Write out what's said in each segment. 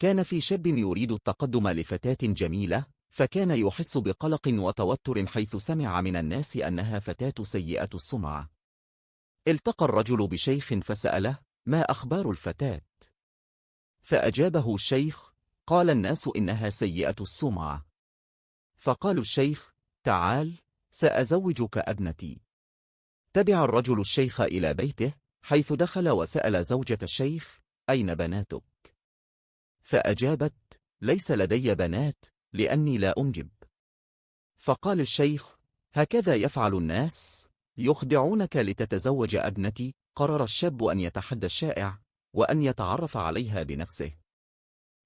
كان في شاب يريد التقدم لفتاة جميلة، فكان يحس بقلق وتوتر حيث سمع من الناس أنها فتاة سيئة السمعة. التقى الرجل بشيخ فسأله: ما أخبار الفتاة؟ فأجابه الشيخ: قال الناس إنها سيئة السمعة. فقال الشيخ: تعال، سأزوجك ابنتي. تبع الرجل الشيخ إلى بيته، حيث دخل وسأل زوجة الشيخ: أين بناتك؟ فأجابت: ليس لدي بنات، لأني لا أنجب. فقال الشيخ: هكذا يفعل الناس، يخدعونك لتتزوج ابنتي. قرر الشاب أن يتحدى الشائع، وأن يتعرف عليها بنفسه.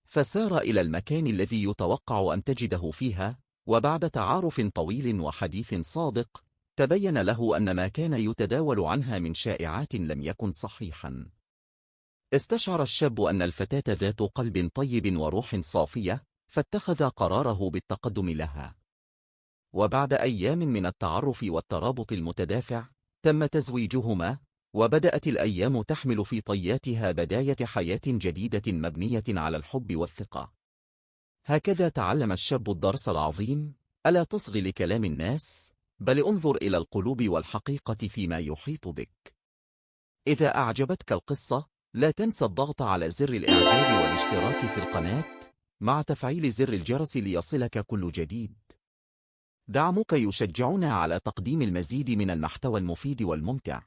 فسار إلى المكان الذي يتوقع أن تجده فيها، وبعد تعارف طويل وحديث صادق، تبين له أن ما كان يتداول عنها من شائعات لم يكن صحيحا. استشعر الشاب أن الفتاة ذات قلب طيب وروح صافية، فاتخذ قراره بالتقدم لها. وبعد أيام من التعرف والترابط المتدافع، تم تزويجهما، وبدأت الأيام تحمل في طياتها بداية حياة جديدة مبنية على الحب والثقة. هكذا تعلم الشاب الدرس العظيم: ألا تصغ لكلام الناس، بل انظر إلى القلوب والحقيقة فيما يحيط بك. إذا أعجبتك القصة، لا تنسى الضغط على زر الإعجاب والاشتراك في القناة، مع تفعيل زر الجرس ليصلك كل جديد. دعمك يشجعنا على تقديم المزيد من المحتوى المفيد والممتع.